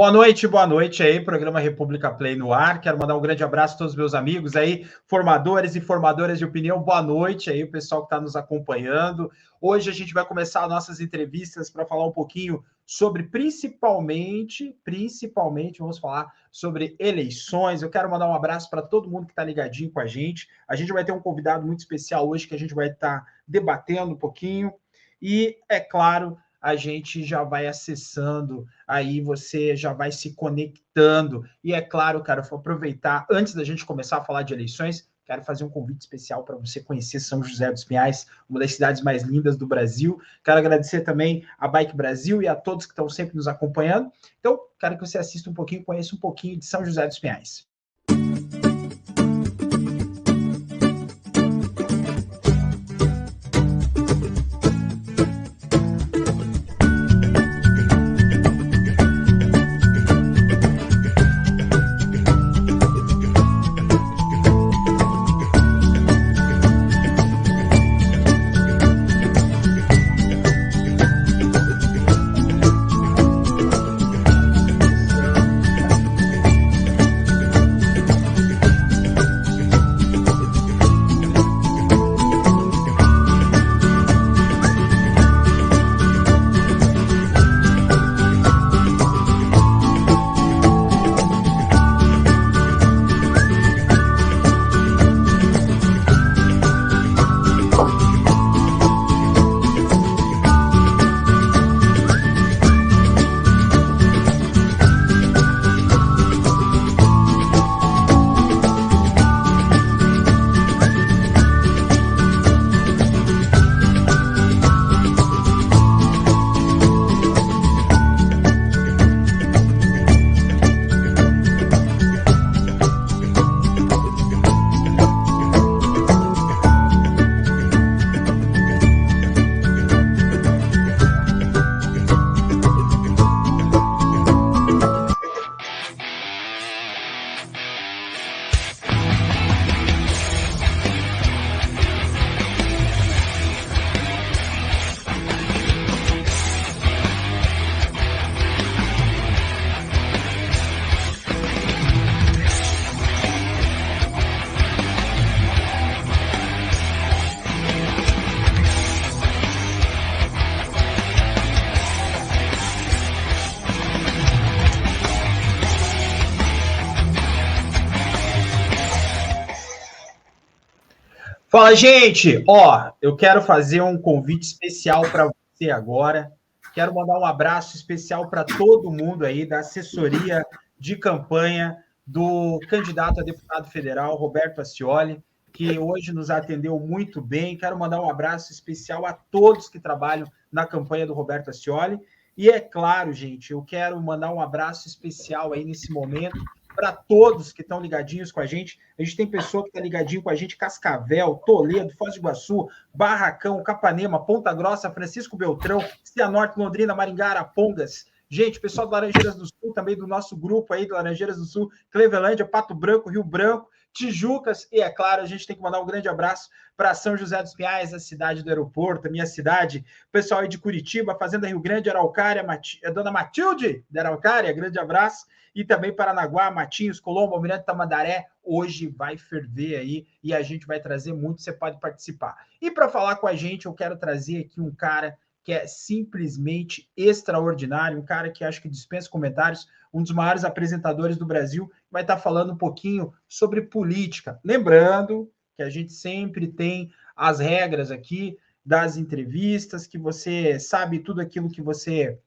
boa noite aí, programa República Play no ar. Quero mandar um grande abraço a todos os meus amigos aí, formadores e formadoras de opinião. Boa noite aí, o pessoal que está nos acompanhando. Hoje a gente vai começar nossas entrevistas para falar um pouquinho sobre, principalmente, vamos falar sobre eleições. Eu quero mandar um abraço para todo mundo que está ligadinho com a gente. A gente vai ter um convidado muito especial hoje que a gente vai estar debatendo um pouquinho. E, é claro, a gente já vai acessando, aí você já vai se conectando. E é claro, cara, eu vou aproveitar, antes da gente começar a falar de eleições, quero fazer um convite especial para você conhecer São José dos Pinhais, uma das cidades mais lindas do Brasil. Quero agradecer também a Bike Brasil e a todos que estão sempre nos acompanhando. Então, quero que você assista um pouquinho, conheça um pouquinho de São José dos Pinhais. Fala, gente! Eu quero fazer um convite especial para você agora. Quero mandar um abraço especial para todo mundo aí da assessoria de campanha do candidato a deputado federal, Roberto Ascioli, que hoje nos atendeu muito bem. Quero mandar um abraço especial a todos que trabalham na campanha do Roberto Ascioli. E é claro, gente, eu quero mandar um abraço especial aí nesse momento para todos que estão ligadinhos com a gente. A gente tem pessoa que está ligadinho com a gente, Cascavel, Toledo, Foz do Iguaçu, Barracão, Capanema, Ponta Grossa, Francisco Beltrão, Cianorte, Londrina, Maringá, Arapongas. Gente, pessoal do Laranjeiras do Sul, também do nosso grupo aí do Laranjeiras do Sul, Clevelândia, Pato Branco, Rio Branco, Tijucas, e é claro, a gente tem que mandar um grande abraço para São José dos Pinhais, a cidade do aeroporto, a minha cidade, pessoal aí de Curitiba, Fazenda Rio Grande, Araucária, a dona Matilde da Araucária, grande abraço, e também Paranaguá, Matinhos, Colombo, Almirante Tamandaré. Hoje vai ferver aí e a gente vai trazer muito, você pode participar. E para falar com a gente, eu quero trazer aqui um cara que é simplesmente extraordinário, um cara que acho que dispensa comentários, um dos maiores apresentadores do Brasil, vai estar falando um pouquinho sobre política. Lembrando que a gente sempre tem as regras aqui das entrevistas, que você sabe tudo aquilo que você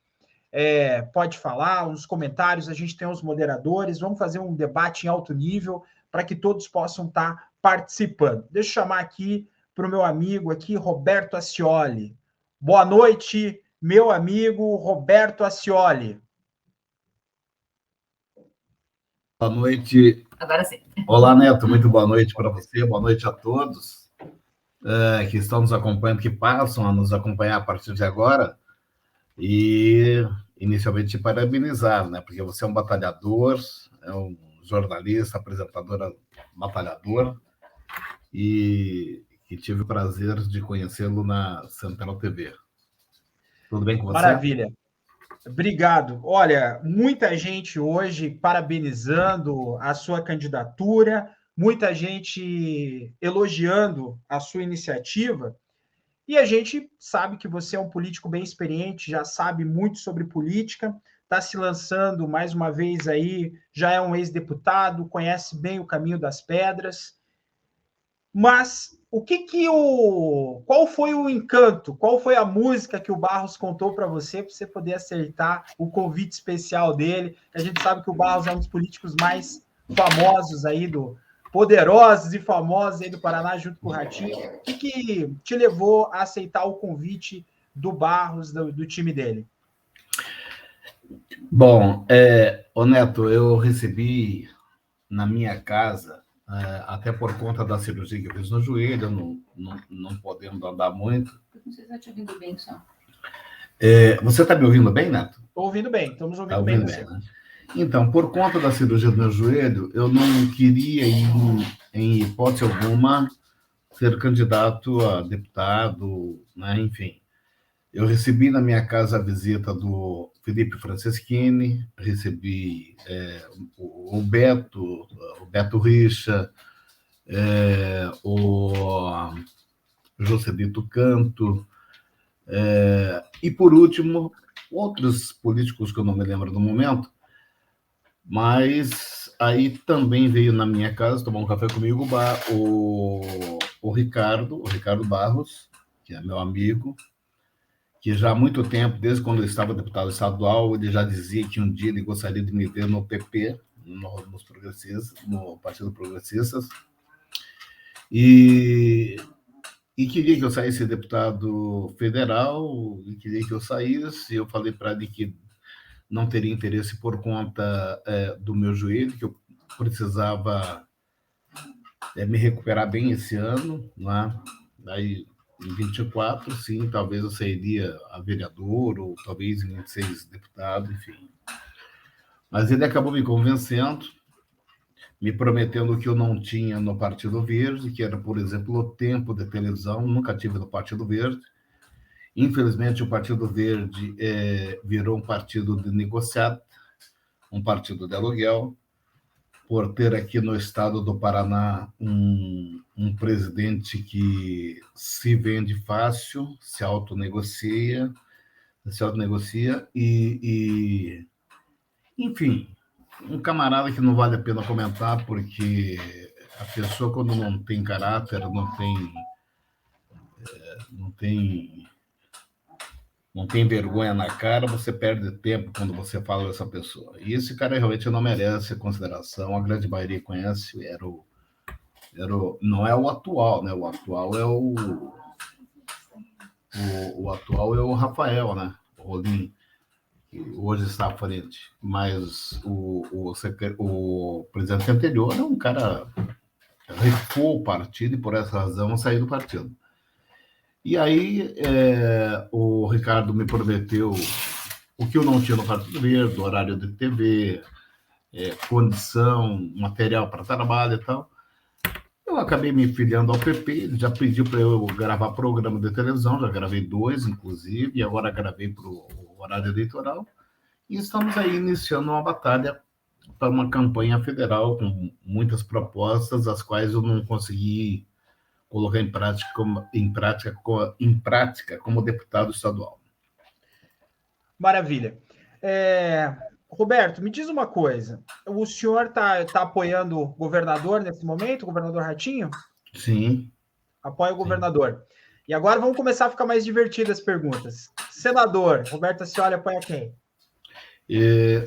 pode falar, nos comentários, a gente tem os moderadores, vamos fazer um debate em alto nível para que todos possam estar participando. Deixa eu chamar aqui para o meu amigo aqui, Roberto Ascioli. Boa noite, meu amigo Roberto Ascioli. Boa noite. Agora sim. Olá, Neto, muito boa noite para você, boa noite a todos que estão nos acompanhando, que passam a nos acompanhar a partir de agora. E, inicialmente, te parabenizar, né? Porque você é um batalhador, é um jornalista, apresentador batalhador, e tive o prazer de conhecê-lo na Central TV. Tudo bem com você? Maravilha. Obrigado. Olha, muita gente hoje parabenizando a sua candidatura, muita gente elogiando a sua iniciativa, e a gente sabe que você é um político bem experiente, já sabe muito sobre política, está se lançando mais uma vez aí, já é um ex-deputado, conhece bem o caminho das pedras. Mas qual foi o encanto? Qual foi a música que o Barros contou para você poder acertar o convite especial dele? A gente sabe que o Barros é um dos políticos mais famosos aí poderosos e famosos aí do Paraná, junto com o Ratinho. O que te levou a aceitar o convite do Barros, do time dele? Bom, ô Neto, eu recebi na minha casa, até por conta da cirurgia que eu fiz no joelho, não podemos andar muito. Você está te ouvindo bem, só. Você está me ouvindo bem, Neto? Estou ouvindo bem, estamos ouvindo, bem você. Né? Então, por conta da cirurgia do meu joelho, eu não queria, em hipótese alguma, ser candidato a deputado, né? Enfim. Eu recebi na minha casa a visita do Felipe Franceschini, recebi o Beto Richa, o Joselito Canto, e, por último, outros políticos que eu não me lembro no momento, mas aí também veio na minha casa tomar um café comigo o Ricardo Barros, que é meu amigo, que já há muito tempo, desde quando eu estava deputado estadual, ele já dizia que um dia ele gostaria de me ver no PP, nos progressistas, no Partido Progressistas, e queria que eu saísse deputado federal, e queria que eu saísse. Eu falei para ele que não teria interesse por conta do meu joelho, que eu precisava me recuperar bem esse ano, né? Daí, em 24, sim, talvez eu seria a vereador, ou talvez em 26 deputado, enfim. Mas ele acabou me convencendo, me prometendo que eu não tinha no Partido Verde, que era, por exemplo, o tempo de televisão, nunca tive no Partido Verde. Infelizmente, o Partido Verde virou um partido de negociado, um partido de aluguel, por ter aqui no estado do Paraná um presidente que se vende fácil, se autonegocia e enfim, um camarada que não vale a pena comentar, porque a pessoa, quando não tem caráter, não tem vergonha na cara, você perde tempo quando você fala dessa pessoa. E esse cara realmente não merece consideração, a grande maioria conhece, não é o atual, né? O atual é o atual é o Rafael, né? O Rolim, que hoje está à frente. Mas o presidente anterior é um cara que recuou o partido e, por essa razão, saiu do partido. E aí o Ricardo me prometeu o que eu não tinha no Partido Verde, horário de TV, condição, material para trabalho e tal. Eu acabei me filiando ao PP, ele já pediu para eu gravar programa de televisão, já gravei 2, inclusive, e agora gravei para o horário eleitoral. E estamos aí iniciando uma batalha para uma campanha federal com muitas propostas, as quais eu não consegui colocar em prática como deputado estadual. Maravilha. Roberto, me diz uma coisa. O senhor está apoiando o governador nesse momento, o governador Ratinho? Sim. Apoia o governador. Sim. E agora vamos começar a ficar mais divertidas as perguntas. Senador, Roberto Ascioli apoia quem?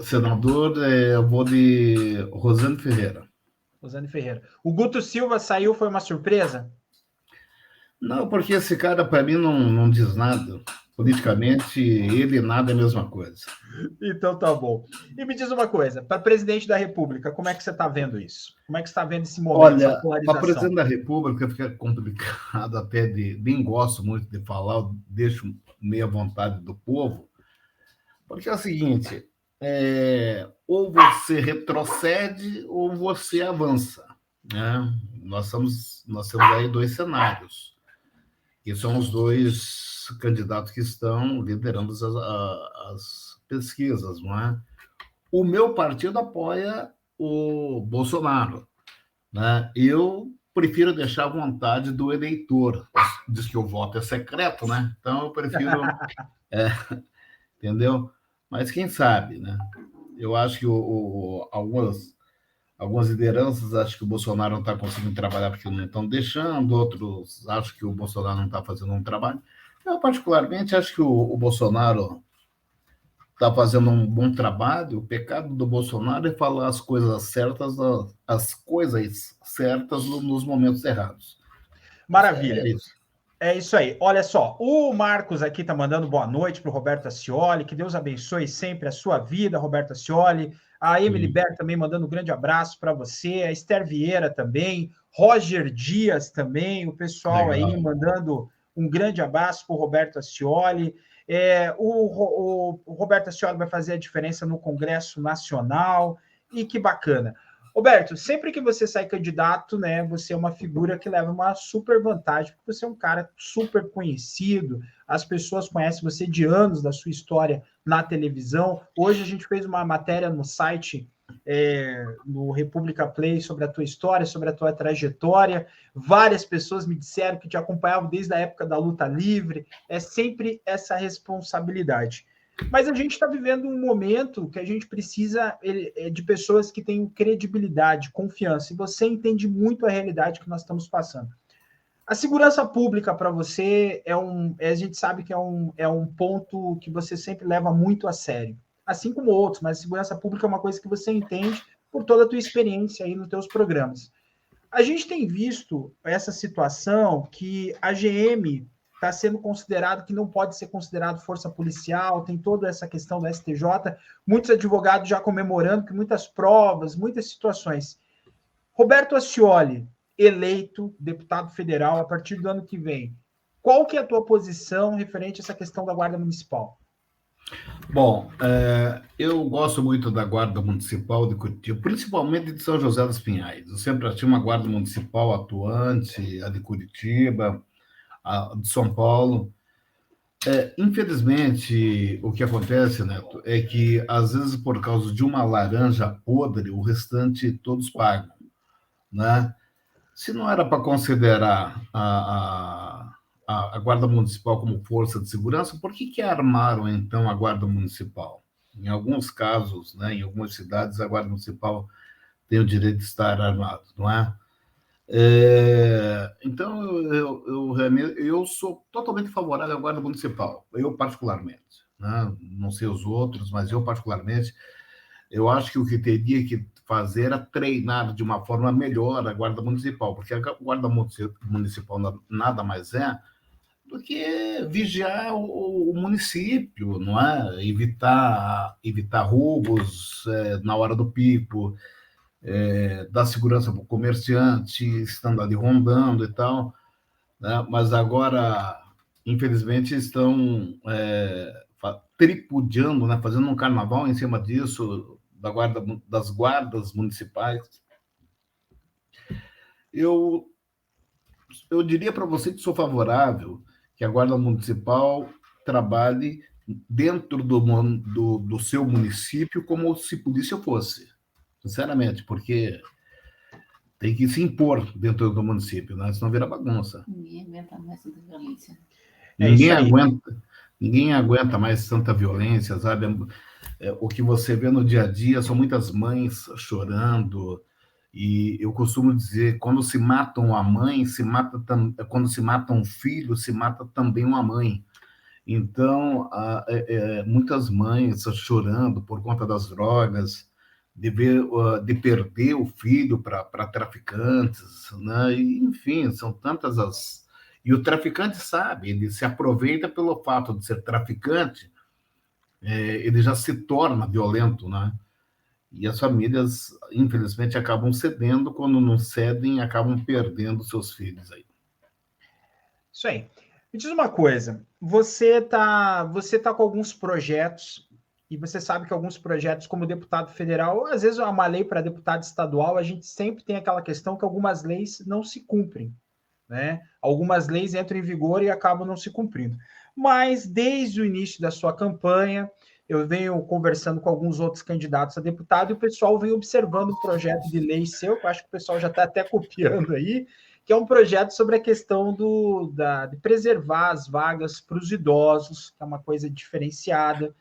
Senador, eu vou de Rosane Ferreira. Rosane Ferreira. O Guto Silva saiu, foi uma surpresa? Não, porque esse cara, para mim, não diz nada. Politicamente, ele e nada é a mesma coisa. Então tá bom. E me diz uma coisa, para presidente da República, como é que você está vendo isso? Como é que você está vendo esse momento, essa polarização? Para presidente da República fica complicado até nem gosto muito de falar, deixo meio à vontade do povo, porque é o seguinte, ou você retrocede ou você avança, né? Nós temos aí 2 cenários, que são os 2 candidatos que estão liderando pesquisas, não é? O meu partido apoia o Bolsonaro, né? Eu prefiro deixar à vontade do eleitor. Diz que o voto é secreto, né? Então eu prefiro, entendeu? Mas quem sabe, né? Eu acho que algumas lideranças acham que o Bolsonaro não está conseguindo trabalhar porque não estão deixando, outros acham que o Bolsonaro não está fazendo um trabalho. Eu, particularmente, acho que o Bolsonaro está fazendo um bom trabalho. O pecado do Bolsonaro é falar as coisas certas nos momentos errados. Maravilha. É isso. É isso aí. Olha só, o Marcos aqui está mandando boa noite para o Roberto Ascioli. Que Deus abençoe sempre a sua vida, Roberto Ascioli. A Emily Ber também mandando um grande abraço para você. A Esther Vieira também. Roger Dias também. O pessoal Legal. aí mandando um grande abraço para o Roberto Ascioli. O Roberto Ascioli vai fazer a diferença no Congresso Nacional. E que bacana. Roberto, sempre que você sai candidato, né, você é uma figura que leva uma super vantagem, porque você é um cara super conhecido, as pessoas conhecem você de anos da sua história na televisão. Hoje a gente fez uma matéria no site, no República Play, sobre a tua história, sobre a tua trajetória. Várias pessoas me disseram que te acompanhavam desde a época da luta livre. É sempre essa responsabilidade. Mas a gente está vivendo um momento que a gente precisa de pessoas que tenham credibilidade, confiança, e você entende muito a realidade que nós estamos passando. A segurança pública para você a gente sabe que é um ponto que você sempre leva muito a sério, assim como outros, mas a segurança pública é uma coisa que você entende por toda a tua experiência aí nos teus programas. A gente tem visto essa situação que a GM está sendo considerado que não pode ser considerado força policial, tem toda essa questão do STJ, muitos advogados já comemorando que muitas provas, muitas situações. Roberto Ascioli, eleito deputado federal a partir do ano que vem, qual que é a tua posição referente a essa questão da Guarda Municipal? Bom, eu gosto muito da Guarda Municipal de Curitiba, principalmente de São José dos Pinhais. Eu sempre achei uma Guarda Municipal atuante, a de Curitiba, a de São Paulo. Infelizmente, o que acontece, Neto, é que, às vezes, por causa de uma laranja podre, o restante todos pagam, né? Se não era para considerar a Guarda Municipal como força de segurança, por que armaram, então, a Guarda Municipal? Em alguns casos, né, em algumas cidades, a Guarda Municipal tem o direito de estar armado, não é? Então, eu sou totalmente favorável à Guarda Municipal, eu particularmente, né? Não sei os outros, mas eu particularmente, eu acho que o que teria que fazer era treinar de uma forma melhor a Guarda Municipal, porque a Guarda Municipal nada mais é do que vigiar o município, não é? Evitar roubos na hora do pico, dar segurança para o comerciante, estando ali rondando e tal, né? Mas agora, infelizmente, estão tripudiando, né? Fazendo um carnaval em cima disso, das guardas municipais. Eu diria para você que sou favorável que a Guarda Municipal trabalhe dentro do seu município como se polícia fosse, sinceramente, porque tem que se impor dentro do município, né? Senão vira bagunça. Ninguém aguenta mais tanta violência. Ninguém aguenta mais tanta violência, sabe? O que você vê no dia a dia são muitas mães chorando, e eu costumo dizer, quando se matam a mãe, quando se mata um filho, se mata também uma mãe. Então, muitas mães chorando por conta das drogas, de perder o filho para traficantes, né? E, enfim, são tantas as... E o traficante sabe, ele se aproveita pelo fato de ser traficante, ele já se torna violento, né? E as famílias, infelizmente, acabam cedendo, quando não cedem, acabam perdendo seus filhos aí. Isso aí. Me diz uma coisa, você tá com alguns projetos, e você sabe que alguns projetos, como deputado federal, às vezes uma lei para deputado estadual, a gente sempre tem aquela questão que algumas leis não se cumprem, né? Algumas leis entram em vigor e acabam não se cumprindo. Mas, desde o início da sua campanha, eu venho conversando com alguns outros candidatos a deputado e o pessoal vem observando um projeto de lei seu, que eu acho que o pessoal já está até copiando aí, que é um projeto sobre a questão de preservar as vagas para os idosos, que é uma coisa diferenciada.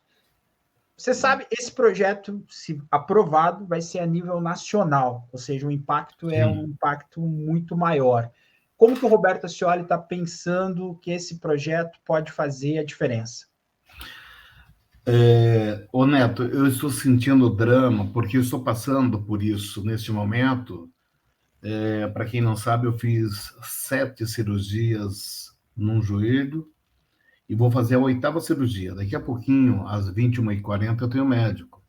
Você sabe, esse projeto, se aprovado, vai ser a nível nacional, ou seja, o impacto é um impacto muito maior. Como que o Roberto Ascioli está pensando que esse projeto pode fazer a diferença? Ô Neto, eu estou sentindo drama, porque eu estou passando por isso neste momento. Para quem não sabe, eu fiz 7 cirurgias num joelho e vou fazer a 8ª cirurgia. Daqui a pouquinho, às 21h40, eu tenho médico.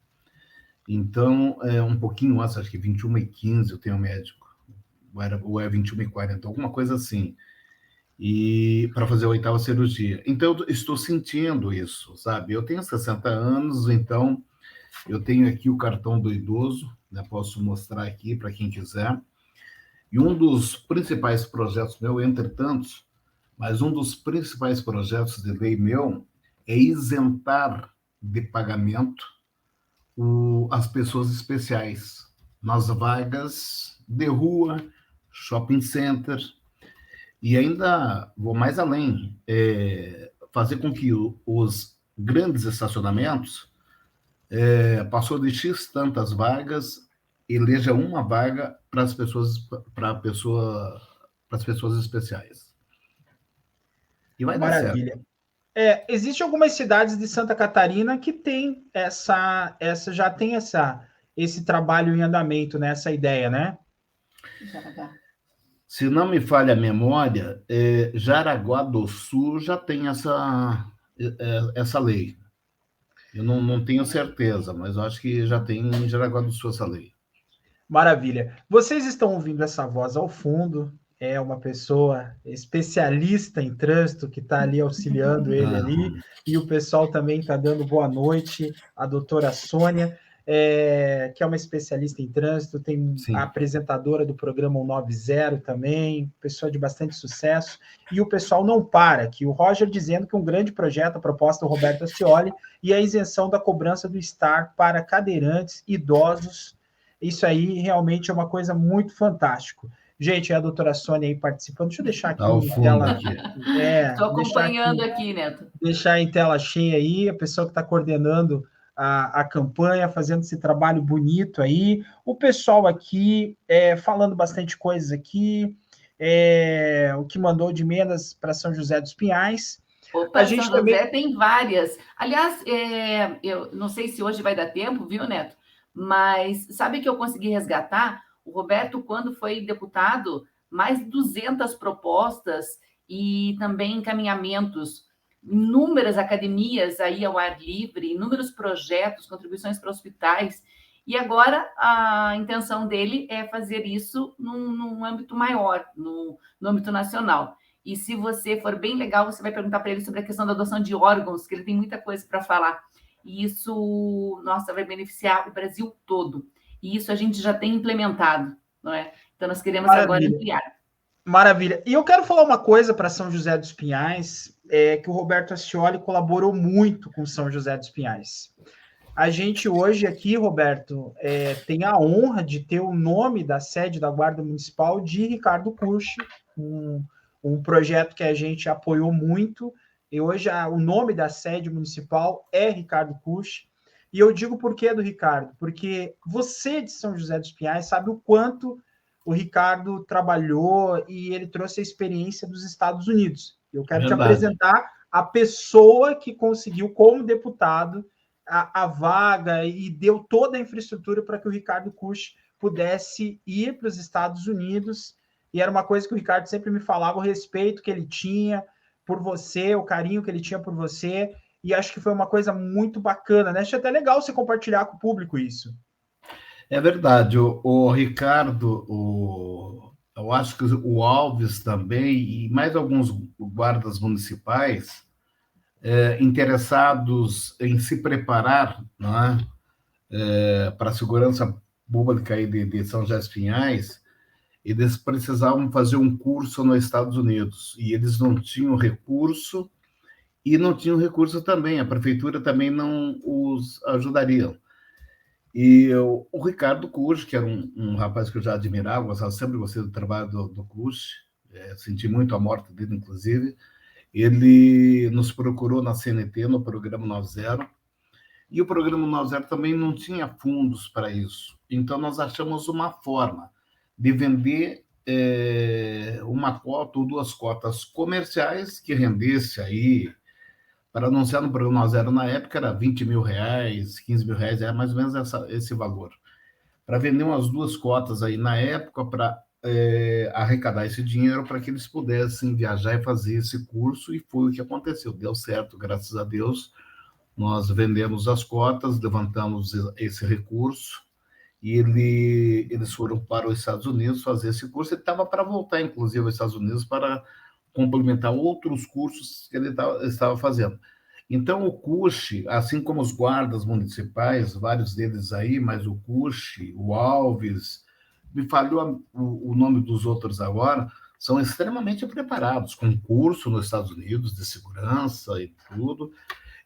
Então, um pouquinho antes, acho que 21h15 eu tenho médico. Ou é 21h40, alguma coisa assim. E para fazer a 8ª cirurgia. Então, eu estou sentindo isso, sabe? Eu tenho 60 anos, então eu tenho aqui o cartão do idoso, né? Posso mostrar aqui para quem quiser. E um dos principais projetos meu, entre tantos, mas um dos principais projetos de lei meu é isentar de pagamento as pessoas especiais nas vagas de rua, shopping center, e ainda vou mais além, fazer com que os grandes estacionamentos passou de X tantas vagas, eleja uma vaga para as pessoas especiais. E vai dar certo. Maravilha. Existem algumas cidades de Santa Catarina que tem já tem esse trabalho em andamento, né? Essa ideia, né? Se não me falha a memória, Jaraguá do Sul já tem essa lei. Eu não tenho certeza, mas eu acho que já tem em Jaraguá do Sul essa lei. Maravilha. Vocês estão ouvindo essa voz ao fundo, é uma pessoa especialista em trânsito que está ali auxiliando ele ali, e o pessoal também está dando boa noite, a doutora Sônia, que é uma especialista em trânsito, tem a apresentadora do programa 190 também, pessoa de bastante sucesso, e o pessoal não para, que o Roger dizendo que um grande projeto, a proposta do Roberto Ascioli, e a isenção da cobrança do STAR para cadeirantes, idosos. Isso aí realmente é uma coisa muito fantástica. Gente, é a doutora Sônia aí participando. Deixa eu deixar aqui em tela. Estou acompanhando aqui, Neto. Deixar em tela cheia aí, a pessoa que está coordenando a campanha, fazendo esse trabalho bonito aí. O pessoal aqui falando bastante coisas aqui. O que mandou de emendas para São José dos Pinhais. Opa, São José tem várias. Aliás, eu não sei se hoje vai dar tempo, viu, Neto? Mas sabe que eu consegui resgatar? O Roberto, quando foi deputado, mais de 200 propostas e também encaminhamentos, inúmeras academias aí ao ar livre, inúmeros projetos, contribuições para hospitais. E agora a intenção dele é fazer isso num âmbito maior, no âmbito nacional. E se você for bem legal, você vai perguntar para ele sobre a questão da adoção de órgãos, que ele tem muita coisa para falar. E isso, nossa, vai beneficiar o Brasil todo. E isso a gente já tem implementado, não é? Então, nós queremos agora ampliar. Maravilha. E eu quero falar uma coisa para São José dos Pinhais, que o Roberto Ascioli colaborou muito com São José dos Pinhais. A gente hoje aqui, Roberto, tem a honra de ter o nome da sede da Guarda Municipal de Ricardo Curchi, um projeto que a gente apoiou muito, e hoje o nome da sede municipal é Ricardo Curchi. E eu digo por que do Ricardo, porque você de São José dos Pinhais sabe o quanto o Ricardo trabalhou e ele trouxe a experiência dos Estados Unidos. Eu quero te apresentar a pessoa que conseguiu, como deputado, a vaga e deu toda a infraestrutura para que o Ricardo Curchi pudesse ir para os Estados Unidos. E era uma coisa que o Ricardo sempre me falava, o respeito que ele tinha por você, o carinho que ele tinha por você. E acho que foi uma coisa muito bacana, né? Acho até legal você compartilhar com o público isso. É verdade. O Ricardo, eu acho que o Alves também, e mais alguns guardas municipais interessados em se preparar, não é? Para a segurança pública aí de São José dos Pinhais, eles precisavam fazer um curso nos Estados Unidos, e eles não tinham recurso, e não tinham recurso também, a prefeitura também não os ajudaria. E o Ricardo Cucci, que era um rapaz que eu já admirava, gostava sempre do trabalho do Cucci, senti muito a morte dele, inclusive, ele nos procurou na CNT, no programa 90, e o programa 90 também não tinha fundos para isso. Então, nós achamos uma forma de vender uma cota ou 2 cotas comerciais que rendesse aí, para anunciar no programa 90 na época, era R$20 mil, R$15 mil, era mais ou menos esse valor. Para vender umas 2 cotas aí na época, para arrecadar esse dinheiro para que eles pudessem viajar e fazer esse curso, e foi o que aconteceu. Deu certo, graças a Deus. Nós vendemos as cotas, levantamos esse recurso, e eles foram para os Estados Unidos fazer esse curso. Ele estava para voltar, inclusive, aos Estados Unidos para complementar outros cursos que ele estava fazendo. Então, o Cucci, assim como os guardas municipais, vários deles aí, mas o Cucci, o Alves, me falhou o nome dos outros agora, são extremamente preparados, com curso nos Estados Unidos de segurança e tudo.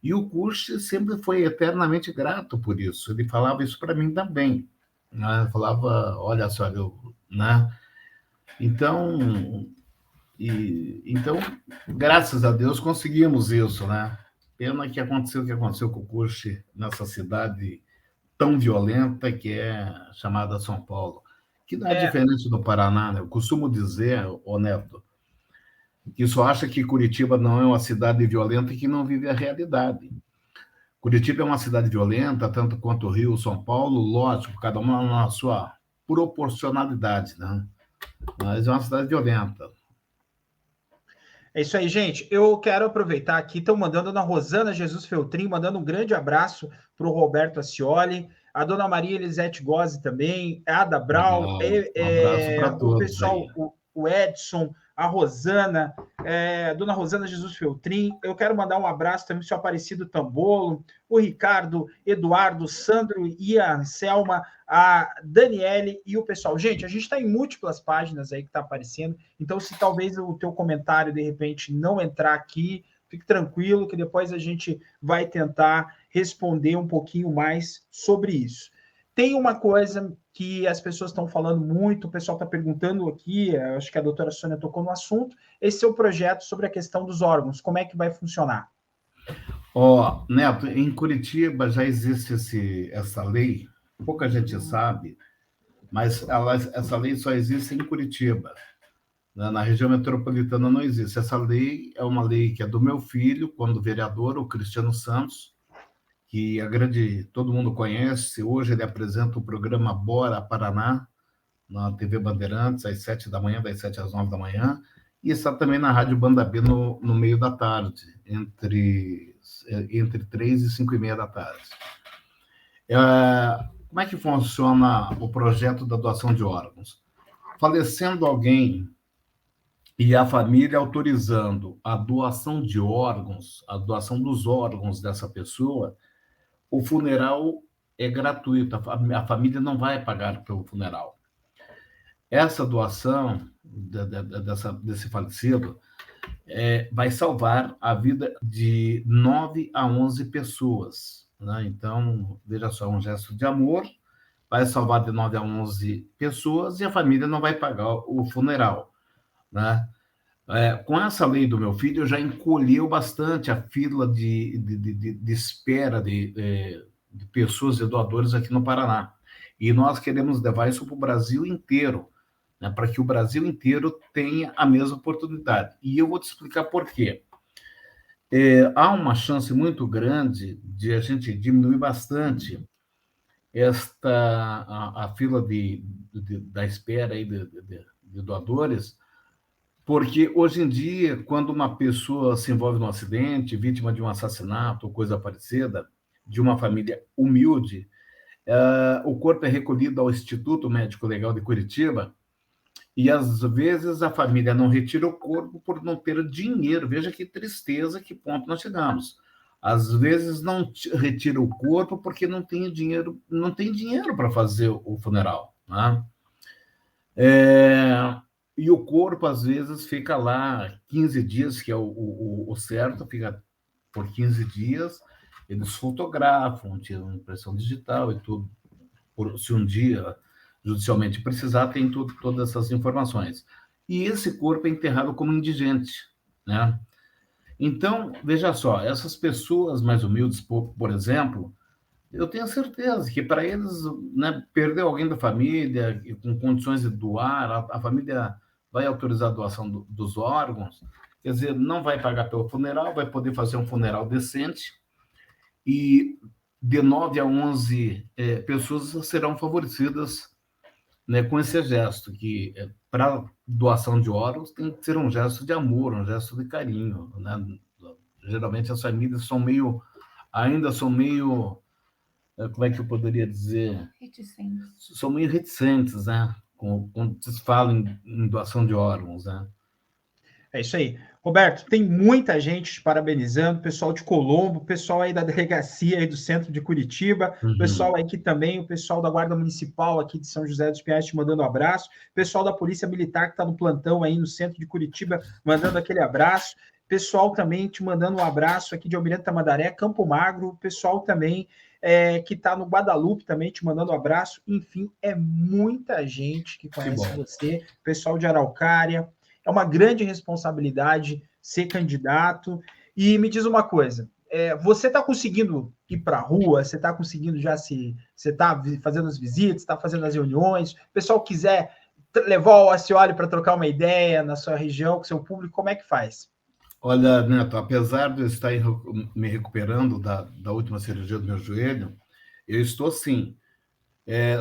E o Cucci sempre foi eternamente grato por isso. Ele falava isso para mim também. Né? Falava, olha só, né? Então, graças a Deus, conseguimos isso, né? Pena que aconteceu o que aconteceu com o Cucci nessa cidade tão violenta que é chamada São Paulo, que não é diferente do Paraná, né? Eu costumo dizer, ô Neto, que só acha que Curitiba não é uma cidade violenta e que não vive a realidade. Curitiba é uma cidade violenta, tanto quanto o Rio, São Paulo, lógico, cada uma na sua proporcionalidade, né? Mas é uma cidade violenta. É isso aí, gente. Eu quero aproveitar aqui, estão mandando a Dona Rosana Jesus Feltrin, mandando um grande abraço para o Roberto Acioli, a Dona Maria Elisete Gozzi também, a Ada Brau, Um abraço para todos. o pessoal, o Edson, a Rosana, Dona Rosana Jesus Feltrin. Eu quero mandar um abraço também para o seu Aparecido Tambolo, o Ricardo, Eduardo, Sandro e a Anselma, a Daniele e o pessoal. Gente, a gente está em múltiplas páginas aí que está aparecendo, então se talvez o teu comentário de repente não entrar aqui, fique tranquilo que depois a gente vai tentar responder um pouquinho mais sobre isso. Tem uma coisa que as pessoas estão falando muito, o pessoal está perguntando aqui, acho que a doutora Sônia tocou no assunto, esse é o projeto sobre a questão dos órgãos, como é que vai funcionar? Neto, em Curitiba já existe essa lei, pouca gente sabe, mas essa lei só existe em Curitiba. Na região metropolitana não existe. Essa lei é uma lei que é do meu filho, quando vereador, o Cristiano Santos, que todo mundo conhece. Hoje ele apresenta o programa Bora Paraná, na TV Bandeirantes, às 7 da manhã, das 7 às 9 da manhã, e está também na Rádio Banda B no meio da tarde, entre 3 e 5 e meia da tarde. Como é que funciona o projeto da doação de órgãos? Falecendo alguém e a família autorizando a doação de órgãos, a doação dos órgãos dessa pessoa, o funeral é gratuito, a família não vai pagar pelo funeral. Essa doação desse falecido vai salvar a vida de 9 a 11 pessoas. Né? Então, veja só, um gesto de amor vai salvar de 9 a 11 pessoas e a família não vai pagar o funeral. Né? Com essa lei do meu filho, já encolheu bastante a fila de espera de pessoas e doadores aqui no Paraná. E nós queremos levar isso para o Brasil inteiro, né, para que o Brasil inteiro tenha a mesma oportunidade. E eu vou te explicar por quê. Há uma chance muito grande de a gente diminuir bastante a fila da espera aí de doadores, porque hoje em dia, quando uma pessoa se envolve num acidente, vítima de um assassinato ou coisa parecida, de uma família humilde, o corpo é recolhido ao Instituto Médico Legal de Curitiba e, às vezes, a família não retira o corpo por não ter dinheiro. Veja que tristeza, que ponto nós chegamos. Às vezes, não retira o corpo porque não tem dinheiro para fazer o funeral. Né? E o corpo, às vezes, fica lá 15 dias, que é o certo, fica por 15 dias, eles fotografam, tiram impressão digital e tudo. Se um dia judicialmente precisar, tem todas essas informações. E esse corpo é enterrado como indigente, né? Então, veja só, essas pessoas mais humildes, por exemplo, eu tenho certeza que para eles, né, perder alguém da família com condições de doar, a família vai autorizar a doação dos órgãos, quer dizer, não vai pagar pelo funeral, vai poder fazer um funeral decente, e de 9 a 11 pessoas serão favorecidas, né, com esse gesto, que para doação de órgãos tem que ser um gesto de amor, um gesto de carinho, né? Geralmente as famílias ainda são meio, como é que eu poderia dizer? Reticentes. São meio reticentes, né? Quando se fala em doação de órgãos, né? É isso aí. Roberto, tem muita gente te parabenizando, pessoal de Colombo, pessoal aí da delegacia aí do centro de Curitiba, pessoal aí que também, o pessoal da Guarda Municipal aqui de São José dos Pinhais te mandando um abraço, pessoal da Polícia Militar que está no plantão aí no centro de Curitiba mandando aquele abraço, pessoal também te mandando um abraço aqui de Almirante Tamandaré, Campo Magro, pessoal também que está no Guadalupe também te mandando um abraço, enfim, é muita gente que conhece você, pessoal de Araucária. É uma grande responsabilidade ser candidato. E me diz uma coisa, você está conseguindo ir para a rua? Você está conseguindo você está fazendo as visitas, está fazendo as reuniões? O pessoal quiser levar o Acioli para trocar uma ideia na sua região, com o seu público, como é que faz? Olha, Neto, apesar de eu estar me recuperando da última cirurgia do meu joelho, eu estou sim.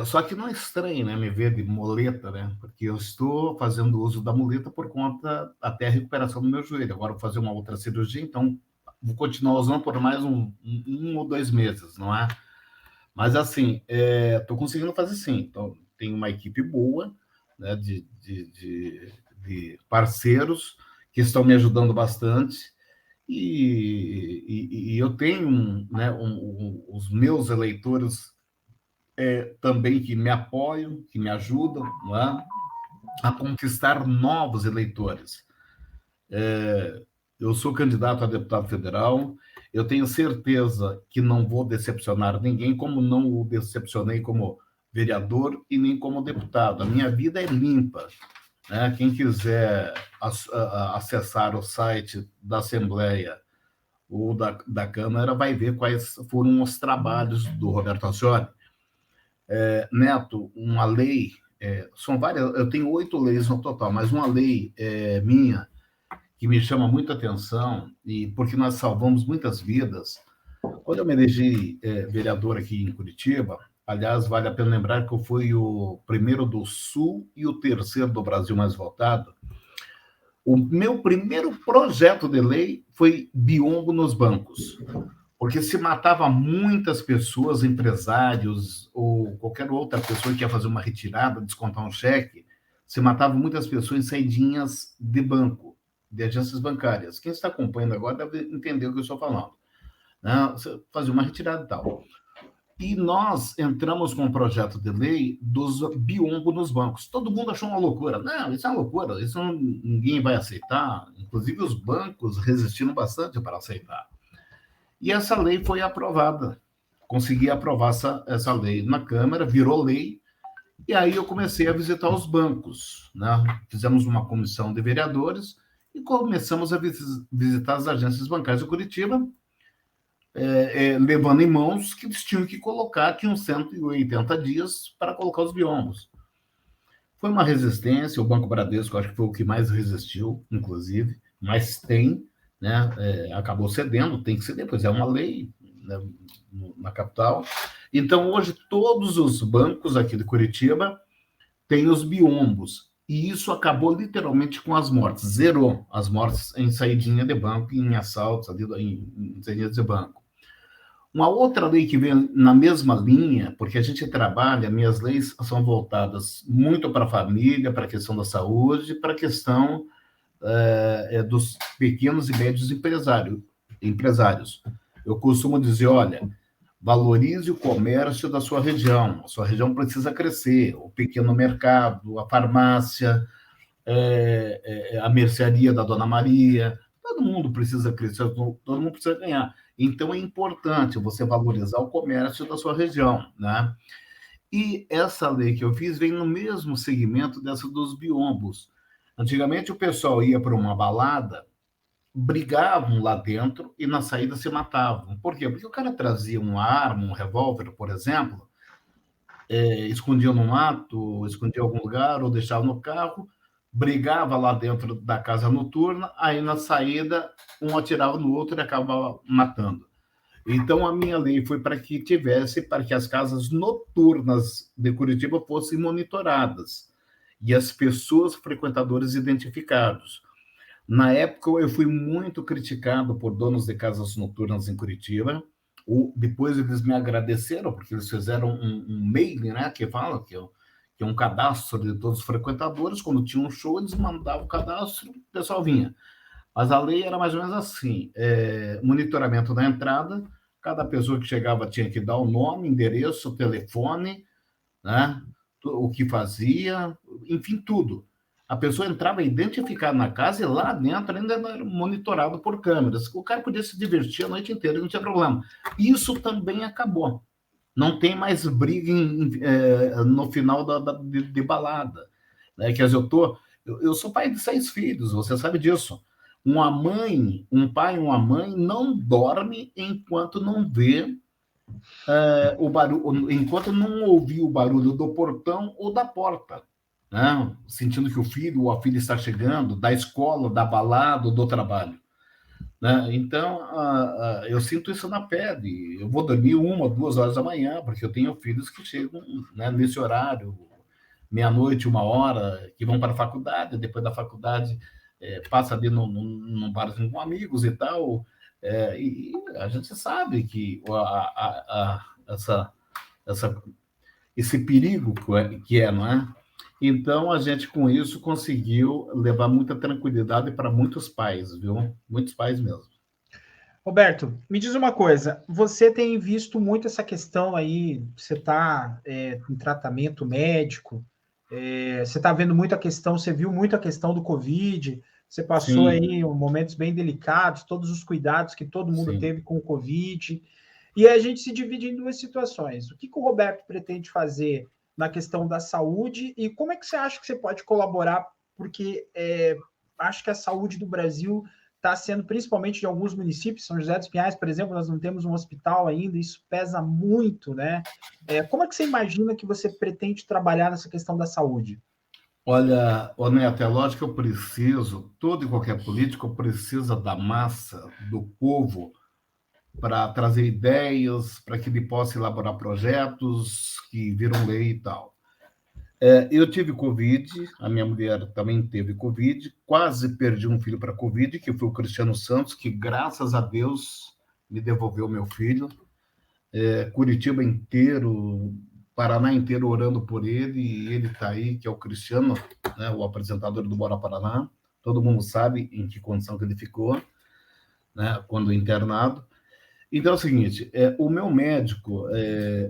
Só que não é estranho, né, me ver de muleta, né? Porque eu estou fazendo uso da muleta por conta até a recuperação do meu joelho. Agora vou fazer uma outra cirurgia, então vou continuar usando por mais um ou 2 meses, não é? Mas assim, estou conseguindo fazer sim. Então, tenho uma equipe boa, né, de parceiros que estão me ajudando bastante. E eu tenho, né, os meus eleitores também que me apoiam, que me ajudam, não é? A conquistar novos eleitores. Eu sou candidato a deputado federal, eu tenho certeza que não vou decepcionar ninguém, como não o decepcionei como vereador e nem como deputado. A minha vida é limpa, né? Quem quiser acessar o site da Assembleia ou da Câmara vai ver quais foram os trabalhos do Roberto Acioli. Neto, uma lei, são várias, eu tenho 8 leis no total, mas uma lei minha que me chama muita atenção, e porque nós salvamos muitas vidas. Quando eu me elegi vereador aqui em Curitiba, aliás, vale a pena lembrar que eu fui o primeiro do Sul e o terceiro do Brasil mais votado. O meu primeiro projeto de lei foi biombo nos bancos, porque se matava muitas pessoas, empresários ou qualquer outra pessoa que ia fazer uma retirada, descontar um cheque, se matava muitas pessoas em saidinhas de banco, de agências bancárias. Quem está acompanhando agora deve entender o que eu estou falando, né? Fazer uma retirada e tal. E nós entramos com um projeto de lei dos biombo nos bancos. Todo mundo achou uma loucura. Não, isso é uma loucura, isso ninguém vai aceitar. Inclusive os bancos resistiram bastante para aceitar. E essa lei foi aprovada. Consegui aprovar essa lei na Câmara, virou lei, e aí eu comecei a visitar os bancos, né? Fizemos uma comissão de vereadores e começamos a visitar as agências bancárias de Curitiba, levando em mãos que eles tinham que colocar, tinham 180 dias para colocar os biombos. Foi uma resistência, o Banco Bradesco acho que foi o que mais resistiu, inclusive, mas tem, né, acabou cedendo, tem que ceder, pois é uma lei, né, na capital. Então, hoje, todos os bancos aqui de Curitiba têm os biombos, e isso acabou literalmente com as mortes, zerou as mortes em saidinha de banco, em assaltos, ali, em saidinhas de banco. Uma outra lei que vem na mesma linha, porque a gente trabalha, minhas leis são voltadas muito para a família, para a questão da saúde, para a questão dos pequenos e médios empresários. Eu costumo dizer, olha, valorize o comércio da sua região, a sua região precisa crescer, o pequeno mercado, a farmácia, a mercearia da Dona Maria, todo mundo precisa crescer, todo mundo precisa ganhar. Então, é importante você valorizar o comércio da sua região, né? E essa lei que eu fiz vem no mesmo segmento dessa dos biombos. Antigamente, o pessoal ia para uma balada, brigavam lá dentro e na saída se matavam. Por quê? Porque o cara trazia uma arma, um revólver, por exemplo, escondia no mato, escondia em algum lugar ou deixava no carro, brigava lá dentro da casa noturna, aí na saída um atirava no outro e acabava matando. Então a minha lei foi para que as casas noturnas de Curitiba fossem monitoradas e as pessoas frequentadores identificados. Na época eu fui muito criticado por donos de casas noturnas em Curitiba. Depois eles me agradeceram, porque eles fizeram um mailing, né, que fala que é um cadastro de todos os frequentadores. Quando tinha um show, eles mandavam o cadastro, o pessoal vinha. Mas a lei era mais ou menos assim: monitoramento da entrada, cada pessoa que chegava tinha que dar o nome, endereço, telefone, né, o que fazia, enfim, tudo. A pessoa entrava identificada na casa e lá dentro ainda era monitorado por câmeras. O cara podia se divertir a noite inteira, não tinha problema. Isso também acabou. Não tem mais briga no final de balada. Né? Quer dizer, eu sou pai de 6 filhos, você sabe disso. Um pai e uma mãe não dorme enquanto não vê o barulho, enquanto não ouvir o barulho do portão ou da porta. Né? Sentindo que o filho ou a filha está chegando, da escola, da balada, do trabalho. Né? Então, eu sinto isso na pele. Eu vou dormir 1 ou 2 horas da manhã, porque eu tenho filhos que chegam, né, nesse horário, meia-noite, 1 hora, que vão para a faculdade, depois da faculdade passa ali num barzinho com amigos e tal. E a gente sabe que esse perigo que é, não é? Então, a gente, com isso, conseguiu levar muita tranquilidade para muitos pais, viu? Muitos pais mesmo. Roberto, me diz uma coisa, você tem visto muito essa questão aí, você está em tratamento médico, você está vendo muita questão, você viu muito a questão do Covid, você passou aí momentos bem delicados, todos os cuidados que todo mundo teve com o Covid, e a gente se divide em 2 situações. O que o Roberto pretende fazer na questão da saúde e como é que você acha que você pode colaborar? Porque acho que a saúde do Brasil está sendo, principalmente de alguns municípios, São José dos Pinhais, por exemplo, nós não temos um hospital ainda, isso pesa muito, né? Como é que você imagina que você pretende trabalhar nessa questão da saúde? Olha, Neto, é lógico que eu preciso, todo e qualquer político precisa da massa, do povo, para trazer ideias, para que ele possa elaborar projetos que viram lei e tal. Eu tive Covid, a minha mulher também teve Covid, quase perdi um filho para Covid, que foi o Cristiano Santos, que graças a Deus me devolveu meu filho. Curitiba inteiro, Paraná inteiro orando por ele, e ele está aí, que é o Cristiano, né, o apresentador do Bora Paraná. Todo mundo sabe em que condição que ele ficou, né, quando internado. Então é o seguinte, o meu médico,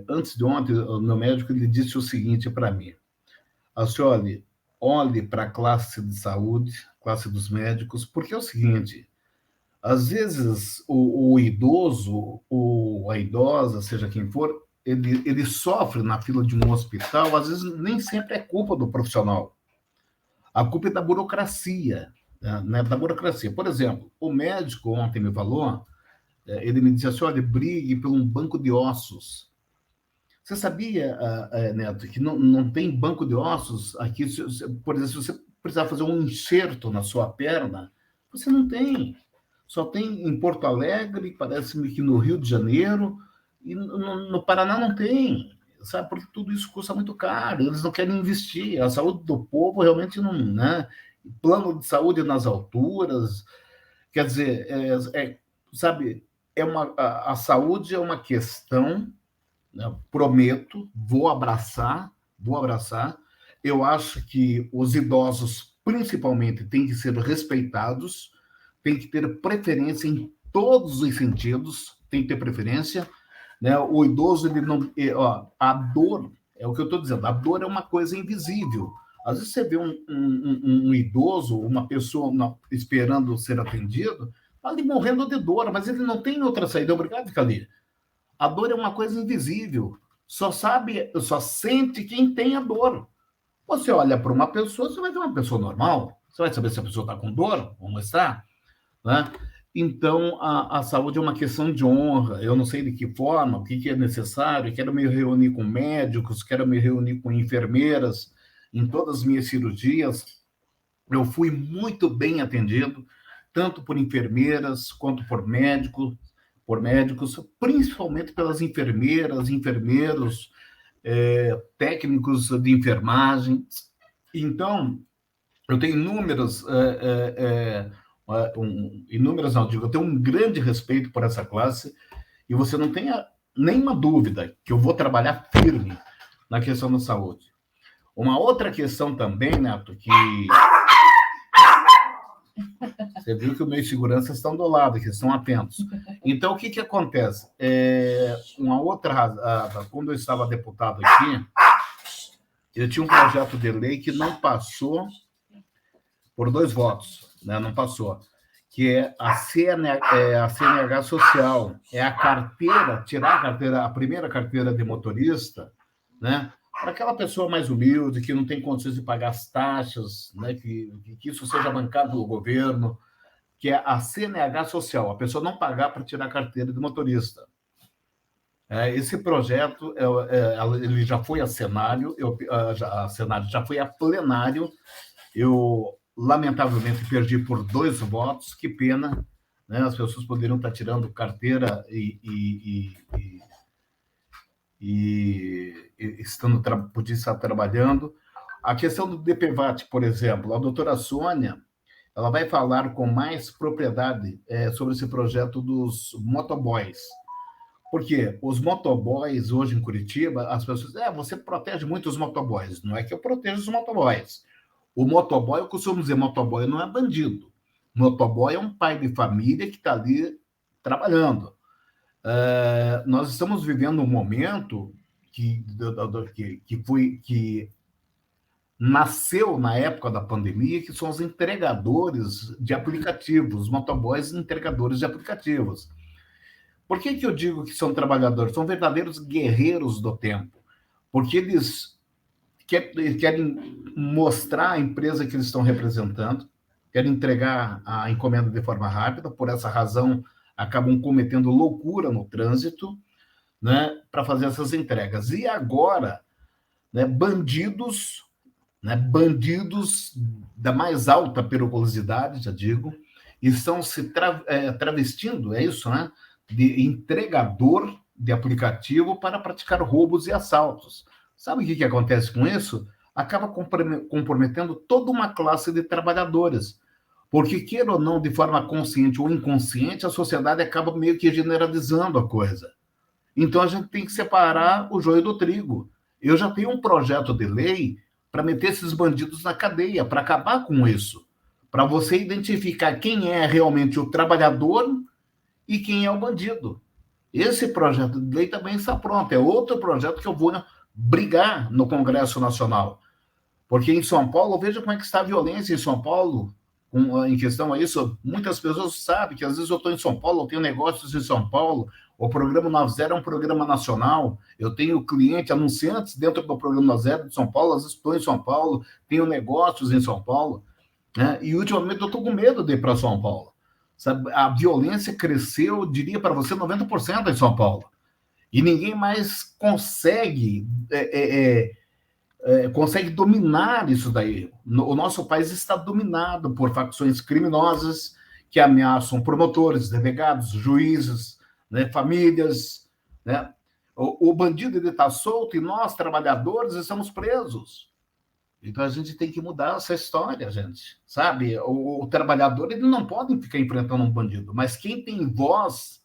antes de ontem, o meu médico ele disse o seguinte para mim: Alcioli, olhe para a classe de saúde, classe dos médicos, porque é o seguinte, às vezes o idoso ou a idosa, seja quem for, ele sofre na fila de um hospital, às vezes nem sempre é culpa do profissional. A culpa é da burocracia, né? Da burocracia. Por exemplo, o médico ontem me falou, ele me disse assim, olha, brigue por um banco de ossos. Você sabia, Neto, que não tem banco de ossos aqui? Por exemplo, se você precisar fazer um enxerto na sua perna, você não tem. Só tem em Porto Alegre, parece-me que no Rio de Janeiro, e no Paraná não tem, sabe? Porque tudo isso custa muito caro, eles não querem investir. A saúde do povo realmente não, né? Plano de saúde nas alturas, quer dizer, sabe, a saúde é uma questão, né? Prometo, vou abraçar. Eu acho que os idosos, principalmente, têm que ser respeitados, têm que ter preferência em todos os sentidos, tem que ter preferência, né? O idoso, ele não, a dor, é o que eu estou dizendo, a dor é uma coisa invisível. Às vezes você vê um idoso, uma pessoa esperando ser atendido, ali morrendo de dor, mas ele não tem outra saída, obrigado a ficar ali. A dor é uma coisa invisível, só sente quem tem a dor. Você olha para uma pessoa, você vai ver uma pessoa normal, você vai saber se a pessoa está com dor, ou não está, né? Então, a saúde é uma questão de honra. Eu não sei de que forma, o que é necessário. Quero me reunir com médicos, quero me reunir com enfermeiras. Em todas as minhas cirurgias, eu fui muito bem atendido, tanto por enfermeiras quanto por médicos, principalmente pelas enfermeiras, enfermeiros, técnicos de enfermagem. Então, eu tenho eu tenho um grande respeito por essa classe, e você não tenha nenhuma dúvida que eu vou trabalhar firme na questão da saúde. Uma outra questão também, Neto, que você viu que os meus seguranças estão do lado, que estão atentos. Então, o que acontece? Uma outra razão, quando eu estava deputado aqui, eu tinha um projeto de lei que não passou por 2 votos, né? Não passou, que é a CNH social, é a carteira, tirar a carteira, a primeira carteira de motorista, né? Para aquela pessoa mais humilde, que não tem condições de pagar as taxas, né? Que isso seja bancado pelo governo, que é a CNH social, a pessoa não pagar para tirar a carteira de motorista. Esse projeto ele já foi a Senado, já foi a plenário. Eu, lamentavelmente, perdi por 2 votos, que pena, né? As pessoas poderiam estar tirando carteira e podia estar trabalhando. A questão do DPVAT, por exemplo, a doutora Sônia, ela vai falar com mais propriedade sobre esse projeto dos motoboys. Porque os motoboys, hoje em Curitiba, as pessoas dizem, você protege muito os motoboys. Não é que eu protejo os motoboys. O motoboy, eu costumo dizer, motoboy não é bandido. Motoboy é um pai de família que está ali trabalhando. Nós estamos vivendo um momento que nasceu na época da pandemia, que são os entregadores de aplicativos, os motoboys entregadores de aplicativos. Por que eu digo que são trabalhadores? São verdadeiros guerreiros do tempo, porque eles querem mostrar a empresa que eles estão representando, querem entregar a encomenda de forma rápida, por essa razão acabam cometendo loucura no trânsito, né, para fazer essas entregas. E agora, né, bandidos da mais alta periculosidade, já digo, estão se travestindo, é isso, né, de entregador de aplicativo para praticar roubos e assaltos. Sabe o que acontece com isso? Acaba comprometendo toda uma classe de trabalhadores. Porque, queira ou não, de forma consciente ou inconsciente, a sociedade acaba meio que generalizando a coisa. Então, a gente tem que separar o joio do trigo. Eu já tenho um projeto de lei para meter esses bandidos na cadeia, para acabar com isso. Para você identificar quem é realmente o trabalhador e quem é o bandido. Esse projeto de lei também está pronto. É outro projeto que eu vou brigar no Congresso Nacional. Porque em São Paulo, veja como é que está a violência em São Paulo, em questão a isso. Muitas pessoas sabem que às vezes eu estou em São Paulo, eu tenho negócios em São Paulo, o programa 90 é um programa nacional, eu tenho clientes, anunciantes dentro do programa 90 de São Paulo, às vezes estou em São Paulo, tenho negócios em São Paulo, né? E ultimamente eu estou com medo de ir para São Paulo. Sabe? A violência cresceu, diria para você, 90% em São Paulo. E ninguém mais consegue dominar isso daí. O nosso país está dominado por facções criminosas que ameaçam promotores, delegados, juízes, né, famílias, né? O bandido ele está solto e nós, trabalhadores, estamos presos. Então a gente tem que mudar essa história, gente. Sabe? O trabalhador ele não pode ficar enfrentando um bandido, mas quem tem voz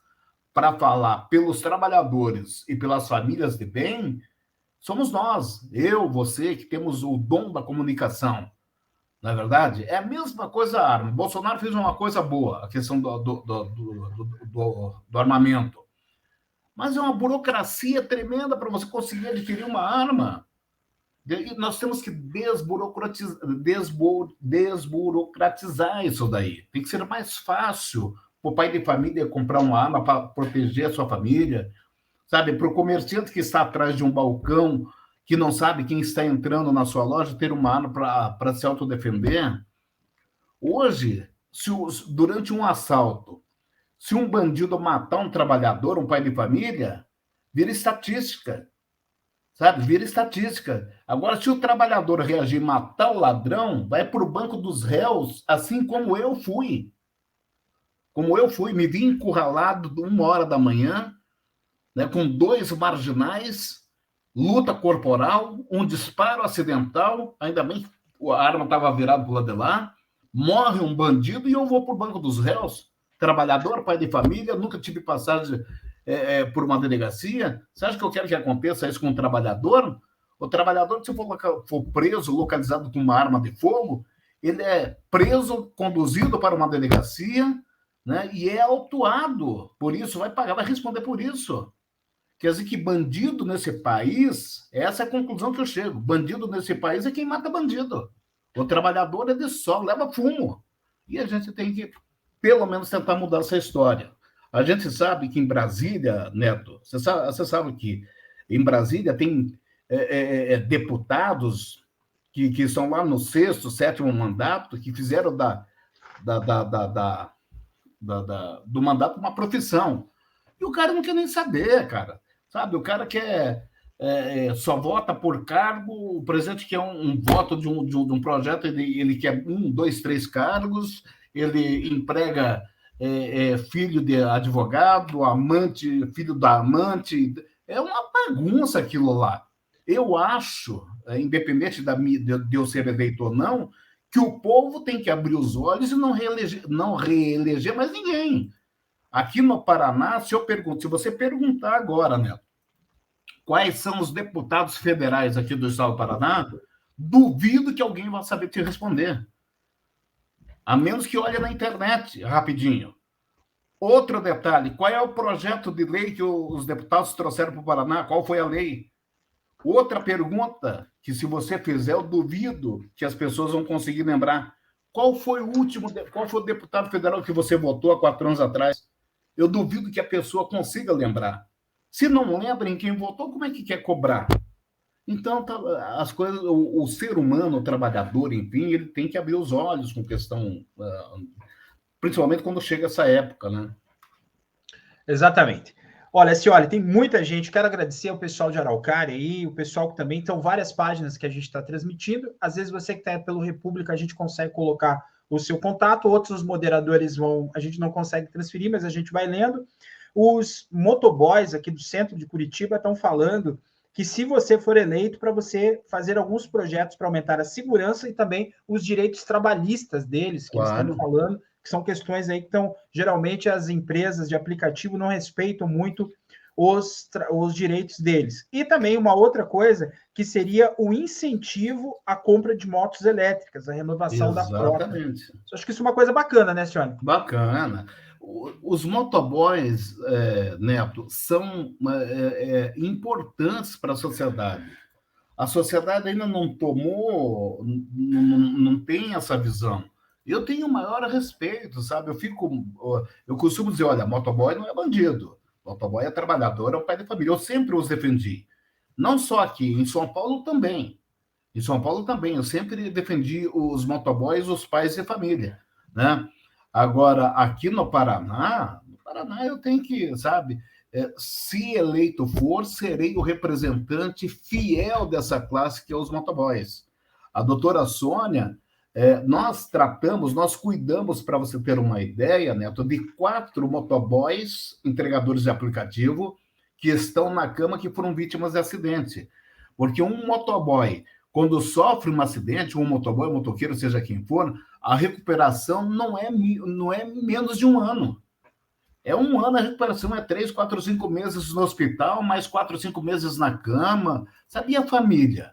para falar pelos trabalhadores e pelas famílias de bem somos nós, eu, você, que temos o dom da comunicação. Não é verdade? É a mesma coisa a arma. Bolsonaro fez uma coisa boa, a questão do armamento. Mas é uma burocracia tremenda para você conseguir adquirir uma arma. Nós temos que desburocratizar isso daí. Tem que ser mais fácil para o pai de família comprar uma arma para proteger a sua família, sabe? Para o comerciante que está atrás de um balcão, que não sabe quem está entrando na sua loja, ter uma arma para se autodefender. Hoje, durante um assalto, se um bandido matar um trabalhador, um pai de família, vira estatística. Sabe? Vira estatística. Agora, se o trabalhador reagir e matar o ladrão, vai para o banco dos réus, assim como eu fui. Me vi encurralado 1h da manhã, né, com 2 marginais, luta corporal, um disparo acidental, ainda bem que a arma estava virada para o lado de lá, morre um bandido e eu vou para o banco dos réus. Trabalhador, pai de família, nunca tive passagem por uma delegacia. Você acha que eu quero que aconteça isso com um trabalhador? O trabalhador, se for preso, localizado com uma arma de fogo, ele é preso, conduzido para uma delegacia, né, e é autuado por isso, vai pagar, vai responder por isso. Quer dizer que bandido nesse país, essa é a conclusão que eu chego, bandido nesse país é quem mata bandido. O trabalhador é de sol, leva fumo. E a gente tem que, pelo menos, tentar mudar essa história. A gente sabe que em Brasília, Neto, você sabe que em Brasília tem deputados que estão lá no 6º, 7º mandato, que fizeram do mandato uma profissão. E o cara não quer nem saber, cara. Sabe? O cara quer... só vota por cargo, o presidente quer um voto de um projeto, ele quer 1, 2, 3 cargos, ele emprega filho de advogado, amante, filho da amante, é uma bagunça aquilo lá. Eu acho, independente de eu ser eleito ou não, que o povo tem que abrir os olhos e não reeleger mais ninguém. Aqui no Paraná, se você perguntar agora, Neto, quais são os deputados federais aqui do estado do Paraná, duvido que alguém vai saber te responder. A menos que olhe na internet, rapidinho. Outro detalhe, qual é o projeto de lei que os deputados trouxeram para o Paraná? Qual foi a lei? Outra pergunta, que se você fizer, eu duvido que as pessoas vão conseguir lembrar. Qual foi o deputado federal que você votou há 4 anos atrás? Eu duvido que a pessoa consiga lembrar. Se não lembra em quem votou, como é que quer cobrar? Então, as coisas, o ser humano, o trabalhador, enfim, ele tem que abrir os olhos com questão, principalmente quando chega essa época, né? Exatamente. Olha, tem muita gente, quero agradecer ao pessoal de Araucária aí, o pessoal que também, estão várias páginas que a gente está transmitindo, às vezes você que está pelo República, a gente consegue colocar o seu contato, outros moderadores a gente não consegue transferir, mas a gente vai lendo. Os motoboys aqui do centro de Curitiba estão falando que se você for eleito, para você fazer alguns projetos para aumentar a segurança e também os direitos trabalhistas deles, que eles estão falando, que são questões aí que estão, geralmente as empresas de aplicativo não respeitam muito os direitos deles. E também uma outra coisa, que seria o incentivo à compra de motos elétricas, a renovação da frota. Acho que isso é uma coisa bacana, né, senhora? Bacana. Os motoboys, Neto, são importantes para a sociedade. A sociedade ainda não tomou, não tem essa visão. Eu tenho o maior respeito, sabe? Eu costumo dizer, olha, motoboy não é bandido. Motoboy é trabalhador, é o pai de família. Eu sempre os defendi. Não só aqui, em São Paulo também. Em São Paulo também. Eu sempre defendi os motoboys, os pais de família, né? Agora, aqui no Paraná eu tenho que, sabe, se eleito for, serei o representante fiel dessa classe que é os motoboys. A doutora Sônia, nós cuidamos, para você ter uma ideia, Neto, de 4 motoboys, entregadores de aplicativo, que estão na cama, que foram vítimas de acidente. Porque um motoboy, quando sofre um acidente, um motoboy, um motoqueiro, seja quem for, a recuperação não é menos de 1 ano. É 1 ano, a recuperação é 3, 4, 5 meses no hospital, mais 4, 5 meses na cama. Sabe, e a família?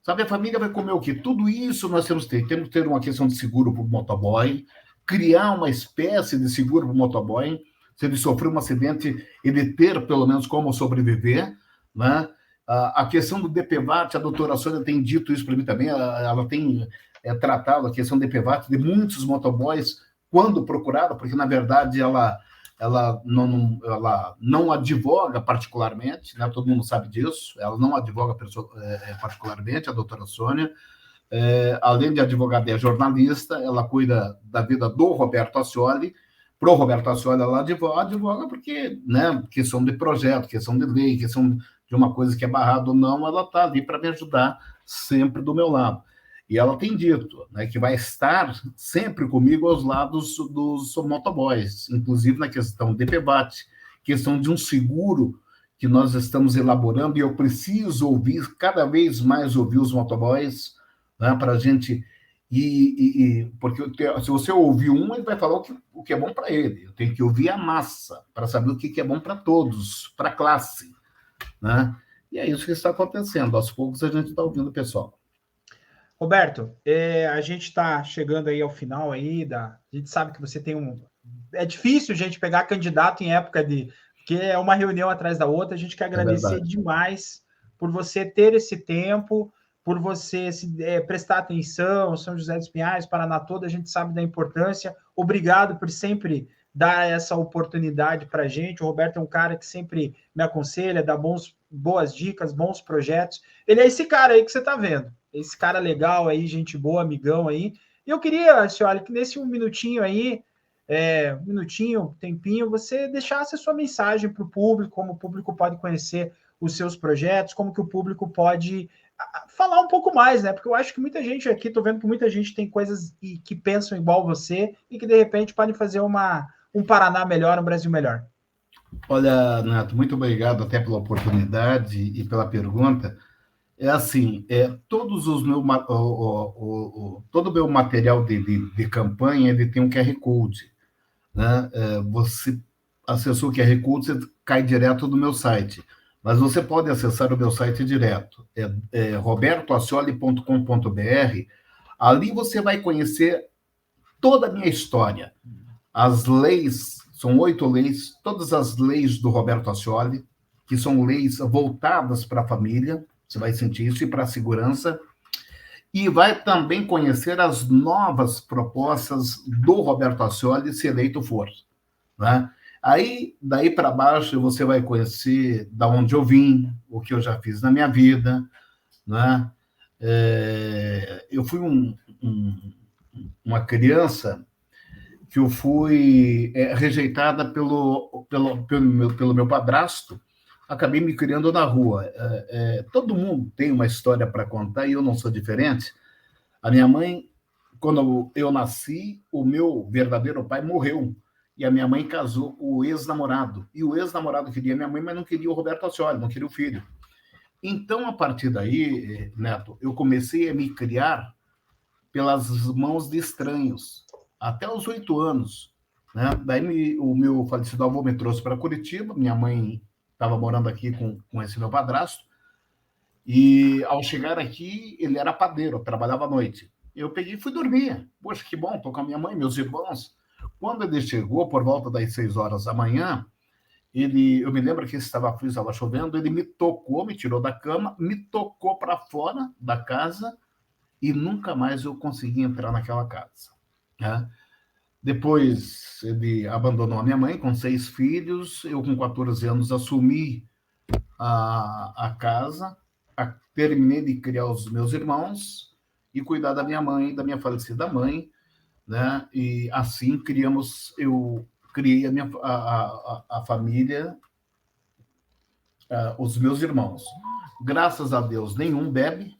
Sabe, a família vai comer o quê? Tudo isso nós temos que ter uma questão de seguro para o motoboy, criar uma espécie de seguro para o motoboy, se ele sofrer um acidente, ele ter pelo menos como sobreviver, né? A questão do DPVAT, a doutora Sônia tem dito isso para mim também, ela tem tratado a questão do DPVAT de muitos motoboys quando procurada, porque, na verdade, ela não advoga particularmente, né? Todo mundo sabe disso, ela não advoga particularmente, a doutora Sônia. Além de advogada, é jornalista, ela cuida da vida do Roberto Ascioli. Para o Roberto Ascioli, ela advoga porque, né, questão de projeto, questão de lei, questão de uma coisa que é barrada ou não, ela está ali para me ajudar sempre do meu lado. E ela tem dito, né, que vai estar sempre comigo aos lados dos motoboys, inclusive na questão de DPVAT, questão de um seguro que nós estamos elaborando, e eu preciso ouvir, cada vez mais ouvir os motoboys, né, para a gente... porque se você ouvir um, ele vai falar o que é bom para ele. Eu tenho que ouvir a massa para saber o que é bom para todos, para a classe, né? E é isso que está acontecendo. Aos poucos a gente está ouvindo o pessoal. Roberto, a gente está chegando aí ao final aí a gente sabe que você tem é difícil, gente, pegar candidato em época que é uma reunião atrás da outra. A gente quer agradecer demais por você ter esse tempo, por você prestar atenção, São José dos Pinhais, Paraná todo, a gente sabe da importância. Obrigado por sempre dar essa oportunidade para a gente. O Roberto é um cara que sempre me aconselha, dá boas dicas, bons projetos. Ele é esse cara aí que você está vendo. Esse cara legal aí, gente boa, amigão aí. E eu queria, senhora, que nesse minutinho aí, tempinho, você deixasse a sua mensagem para o público, como o público pode conhecer os seus projetos, como que o público pode falar um pouco mais, né? Porque eu acho que muita gente aqui, tô vendo que muita gente tem coisas que pensam igual você e que, de repente, podem fazer um Paraná melhor, um Brasil melhor. Olha, Neto, muito obrigado até pela oportunidade e pela pergunta. Assim, todo o meu material de campanha, ele tem um QR Code, né? Você acessou o QR Code, você cai direto do meu site, mas você pode acessar o meu site direto, robertoascioli.com.br. Ali você vai conhecer toda a minha história, as leis, são 8 leis, todas as leis do Roberto Ascioli, que são leis voltadas para a família. Você vai sentir isso, e para a segurança. E vai também conhecer as novas propostas do Roberto Ascioli, se eleito for, né? Aí, daí para baixo, você vai conhecer da onde eu vim, o que eu já fiz na minha vida, né? Eu fui uma criança que eu fui rejeitada pelo meu padrasto. Acabei me criando na rua. Todo mundo tem uma história para contar e eu não sou diferente. A minha mãe, quando eu nasci, o meu verdadeiro pai morreu e a minha mãe casou com o ex-namorado. E o ex-namorado queria minha mãe, mas não queria o Roberto Ascioli, não queria o filho. Então, a partir daí, Neto, eu comecei a me criar pelas mãos de estranhos, até os 8 anos. Né? Daí o meu falecido avô me trouxe para Curitiba, minha mãe estava morando aqui com esse meu padrasto, e ao chegar aqui, ele era padeiro, trabalhava à noite. Eu peguei e fui dormir. Poxa, que bom, estou com a minha mãe, meus irmãos. Quando ele chegou, por volta das 6 horas da manhã, eu me lembro que estava frio, estava chovendo, ele me tocou, me tirou da cama, me tocou para fora da casa, e nunca mais eu consegui entrar naquela casa. Né? Depois ele abandonou a minha mãe com 6 filhos, eu com 14 anos assumi a casa, terminei de criar os meus irmãos e cuidar da minha mãe, da minha falecida mãe, né? E assim eu criei a família, os meus irmãos. Graças a Deus, nenhum bebe.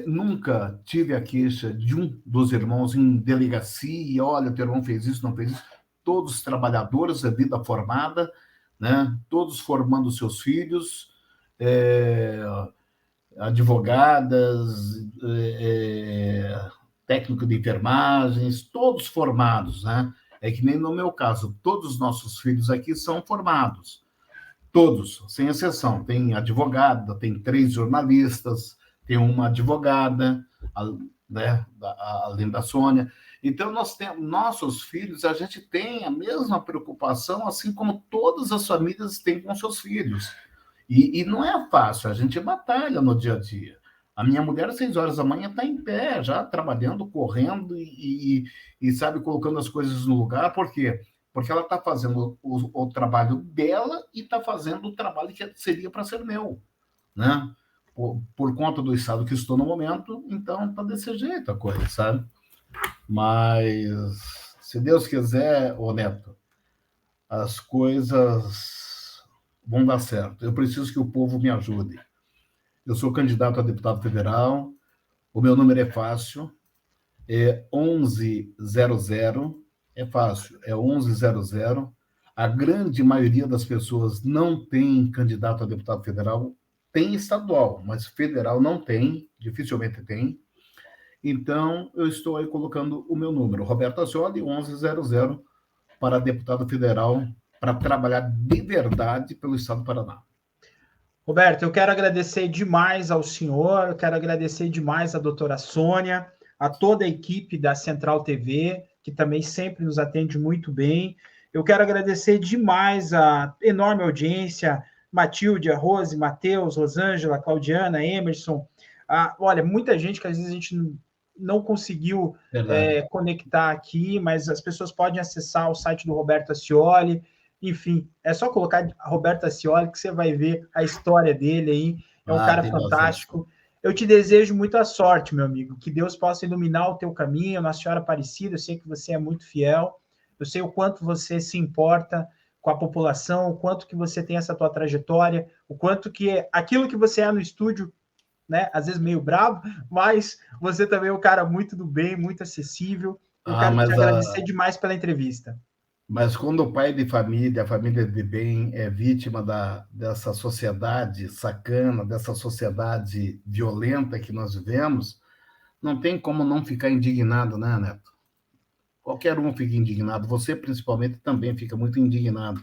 Nunca tive a queixa de um dos irmãos em delegacia, olha, teu irmão fez isso, não fez isso. Todos trabalhadores, de vida formada, né? Todos formando seus filhos, advogadas, técnico de enfermagens, todos formados, né? É que nem no meu caso, todos os nossos filhos aqui são formados, todos, sem exceção. Tem advogada, tem 3 jornalistas, tem uma advogada, né, além da Sônia. Então, nós temos nossos filhos, a gente tem a mesma preocupação, assim como todas as famílias têm com seus filhos. E não é fácil, a gente batalha no dia a dia. A minha mulher, às 6 horas da manhã, está em pé, já trabalhando, correndo sabe, colocando as coisas no lugar. Por quê? Porque ela está fazendo o trabalho dela e está fazendo o trabalho que seria para ser meu, né? Por conta do estado que estou no momento, então está desse jeito a coisa, sabe? Mas, se Deus quiser, ô Neto, as coisas vão dar certo. Eu preciso que o povo me ajude. Eu sou candidato a deputado federal, o meu número é fácil, é 1100, é fácil, é 1100. A grande maioria das pessoas não tem candidato a deputado federal, tem estadual, mas federal não tem, dificilmente tem. Então, eu estou aí colocando o meu número, Roberto Ascioli, 1100, para deputado federal, para trabalhar de verdade pelo estado do Paraná. Roberto, eu quero agradecer demais ao senhor, eu quero agradecer demais à doutora Sônia, a toda a equipe da Central TV, que também sempre nos atende muito bem. Eu quero agradecer demais a enorme audiência, Matilde, a Rose, Matheus, Rosângela, Claudiana, Emerson. Olha, muita gente que às vezes a gente não conseguiu conectar aqui, mas as pessoas podem acessar o site do Roberto Ascioli. Enfim, é só colocar Roberto Ascioli que você vai ver a história dele aí. É um cara fantástico. Eu te desejo muita sorte, meu amigo. Que Deus possa iluminar o teu caminho. Nossa Senhora Aparecida, eu sei que você é muito fiel. Eu sei o quanto você se importa com a população, o quanto que você tem essa tua trajetória, o quanto que aquilo que você é no estúdio, né? Às vezes meio bravo, mas você também é um cara muito do bem, muito acessível. Eu quero te agradecer demais pela entrevista. Mas quando o pai de família, a família de bem, é vítima dessa sociedade sacana, dessa sociedade violenta que nós vivemos, não tem como não ficar indignado, né, Neto? Qualquer um fica indignado, você principalmente também fica muito indignado.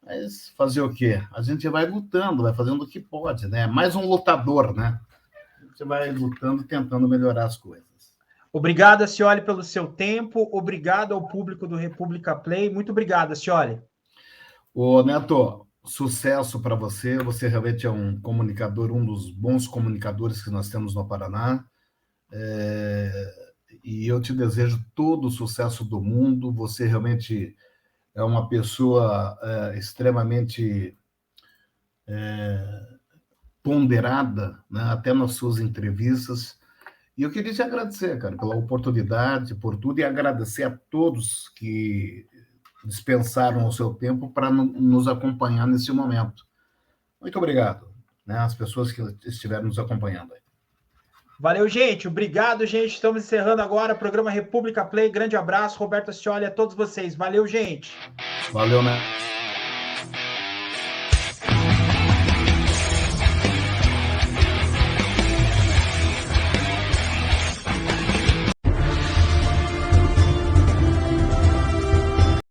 Mas fazer o quê? A gente vai lutando, vai fazendo o que pode, né? Mais um lutador, né? A gente vai lutando, tentando melhorar as coisas. Obrigado, Ascioli, pelo seu tempo. Obrigado ao público do República Play. Muito obrigado, Ascioli. Ô, Neto, sucesso para você. Você realmente é um comunicador, um dos bons comunicadores que nós temos no Paraná. E eu te desejo todo o sucesso do mundo. Você realmente é uma pessoa extremamente ponderada, né? Até nas suas entrevistas. E eu queria te agradecer, cara, pela oportunidade, por tudo, e agradecer a todos que dispensaram o seu tempo para nos acompanhar nesse momento. Muito obrigado, né, às pessoas que estiveram nos acompanhando aí. Valeu, gente. Obrigado, gente. Estamos encerrando agora o programa República Play. Grande abraço, Roberto Ascioli, a todos vocês. Valeu, gente. Valeu, né?